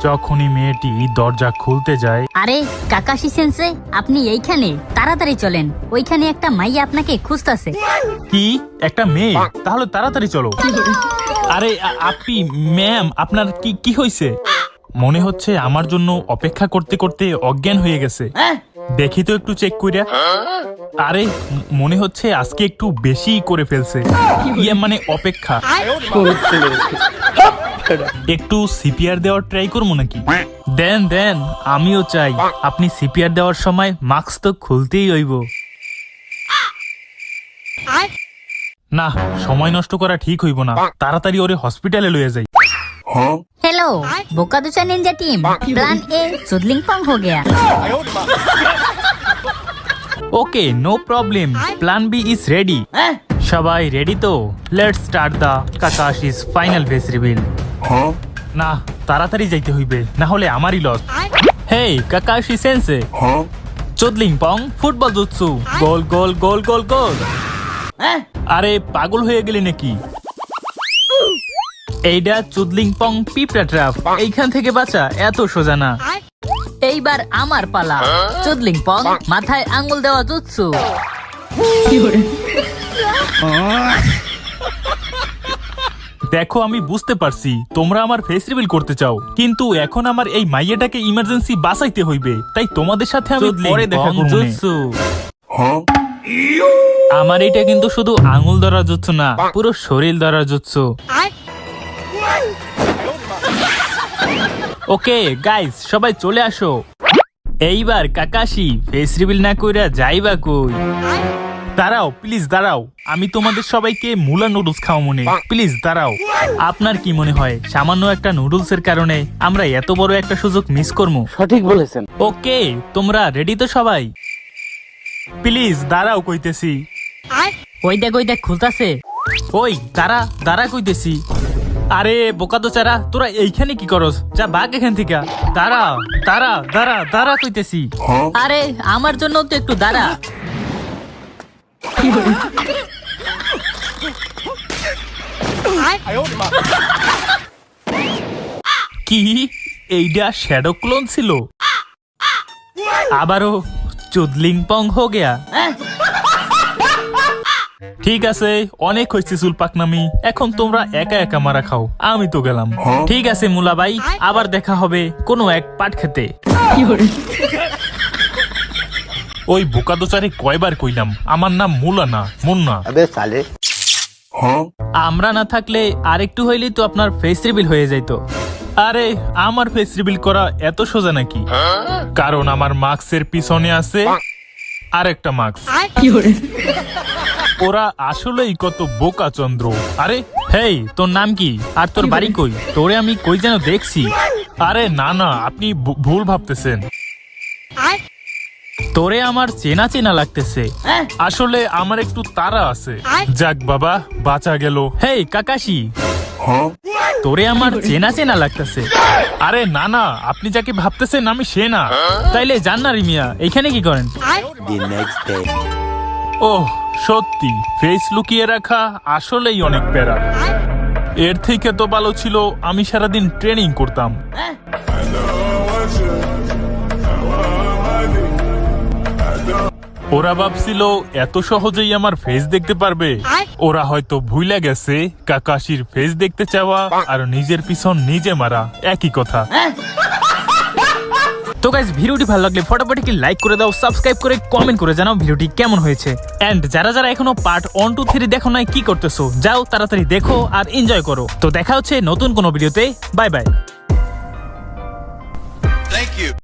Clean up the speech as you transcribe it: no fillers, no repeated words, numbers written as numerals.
যখনই মেয়েটি দরজা খুলতে যায়। আরে কাকাশি সেন্সে, আপনি এইখানে, তাড়াতাড়ি চলেন, ওইখানে একটা মাইয়া আপনাকে খুঁজতাছে। কি, একটা মেয়ে? তাহলে তাড়াতাড়ি চলো। আরে আপনি ম্যাম, আপনার কি কি হয়েছে? মনে হচ্ছে আমার জন্য অপেক্ষা করতে করতে অজ্ঞান হয়ে গেছে। দেখি তো একটু চেক কইরা। আরে মনে হচ্ছে আজকে একটু বেশি করে ফেলছে। ইয়ে মানে অপেক্ষা। একটু সিপিআর দেওয়ার ট্রাই করবো নাকি? দেন দেন, আমিও চাই। আপনি সিপিআর দেওয়ার সময় মাস্ক তো খুলতেই হইব। না, সময় নষ্ট করা ঠিক হইব না, তাড়াতাড়ি ওরে হসপিটালে লয়ে যাই। हेलो बोकादुचा निंजा टीम, प्लान ए सुदलिंगपং हो गया। Okay, no problem, plan B is ready. সবাই রেডি তো? Let's start the Kakashi's final face reveal. না, তাড়াতাড়ি যাইতে হইবে, না হলে আমারই লস। হেই কাকাশি সেন্সে, চুদলিংপং ফুটবল জুৎসু, গোল গোল গোল গোল গোল। আরে পাগল হয়ে গেলি নাকি? এইটা চুদলিংপং পিঁপড়া ট্র্যাপ, এইখান থেকে বাঁচা এত সোজা না। এইবার আমার পালা, চুদলিংপং মাথায় আঙ্গুল দেওয়া জুৎসু। দেখো, আমি বুঝতে পারছি তোমরা আমার ফেস রিভিল করতে চাও, কিন্তু এখন আমার এই মাইয়াটাকে ইমার্জেন্সি বাঁচাইতে হইবে, তাই তোমাদের সাথে আমি পরে দেখা করব। জুৎসু, আমার এটা কিন্তু শুধু আঙ্গুল ধরা জুৎসু না, পুরো শরীর ধরা জুৎসু। ওকে গাইস, সবাই চলে আসো। এইবার কাকাশি ফেস রিভিল না কইরা যাইবা কই? দাঁড়াও প্লিজ, দাঁড়াও, আমি তোমাদের সবাইকে মুলা নুডলস খাওয়া মনে। প্লিজ দাঁড়াও। আপনার কি মনে হয় সামান্য একটা নুডলস এর কারণে আমরা এত বড় একটা সুযোগ মিস করবো? সঠিক বলেছেন। ওকে, তোমরা রেডি তো সবাই? প্লিজ দাঁড়াও কইতেছি। ওই দেখ খুলতাছে। ওই দাঁড়া দাঁড়া কইতেছি। আরে বোকাতো চারা, তোরা এইখানে কি করস? যা বাঘ এখান থেকে। দাঁড়া দাঁড়া দাঁড়া দাঁড়া কইতেছি। আরে আমার জন্য তো একটু দাঁড়া। কি, এইটা শ্যাডো ক্লোন ছিল? আবারও চুদলিংপং হো গেয়া। ঠিক আছে, অনেক হয়েছে চুল পাকনামি, এখন তোমরা একা একা মারা খাও, আমি তো গেলাম। ঠিক আছে মুলা ভাই, আবার দেখা হবে কোনো এক পাট খেতে। ওই বোকাদোচারে কয়বার কইলাম আমার নাম মুলা না, মুন্না। আমরা না থাকলে আরেকটু হইলেই তো আপনার ফেস রিভিল হয়ে যাইতো। আরে আমার ফেস রিভিল করা এত সোজা নাকি? কারণ আমার মাস্কের পিছনে আছে আরেকটা মাস্ক। ওরা আসলেই কত বোকা চন্দ্র। আরে হেই, তোর নাম কি আর তোর বাড়ি কই? তোরে আমি কই যেন দেখছি। আরে না না, আপনি ভুল ভাবতেছেন, তোরে আমার চেনা চেনা লাগতেছে। আসলে আমার একটু তাড়া আছে। যাক বাবা, বাঁচা গেল। হেই কাকাশি, তোরে আমার চেনা চেনা লাগতেছে। আরে না না, আপনি যাকে ভাবতেছেন আমি সে না। তাইলে জান না রিমিয়া, এইখানে কি করেন? ওহ সত্যি, ফেস লুকিয়ে রাখা আসলেই অনেক প্যারা। এর থেকে তো ভালো ছিল আমি সারাদিন ট্রেনিং করতাম। ওরা ভাবছিল এত সহজেই আমার ফেস দেখতে পারবে। ওরা হয়তো ভুলে গেছে কাকাশির ফেস দেখতে চাওয়া আর নিজের পিছন নিজে মারা একই কথা। তো গাইস, ভিডিওটি ভালো লাগলে ফটাফট কি লাইক করে দাও, সাবস্ক্রাইব করে কমেন্ট করে জানাও ভিডিওটি কেমন হয়েছে। এন্ড যারা যারা এখনো পার্ট 1, 2, 3 দেখো নাই, কি করতেছো? যাও তাড়াতাড়ি দেখো আর এনজয় করো। তো দেখা হচ্ছে নতুন কোনো ভিডিওতে। Bye bye.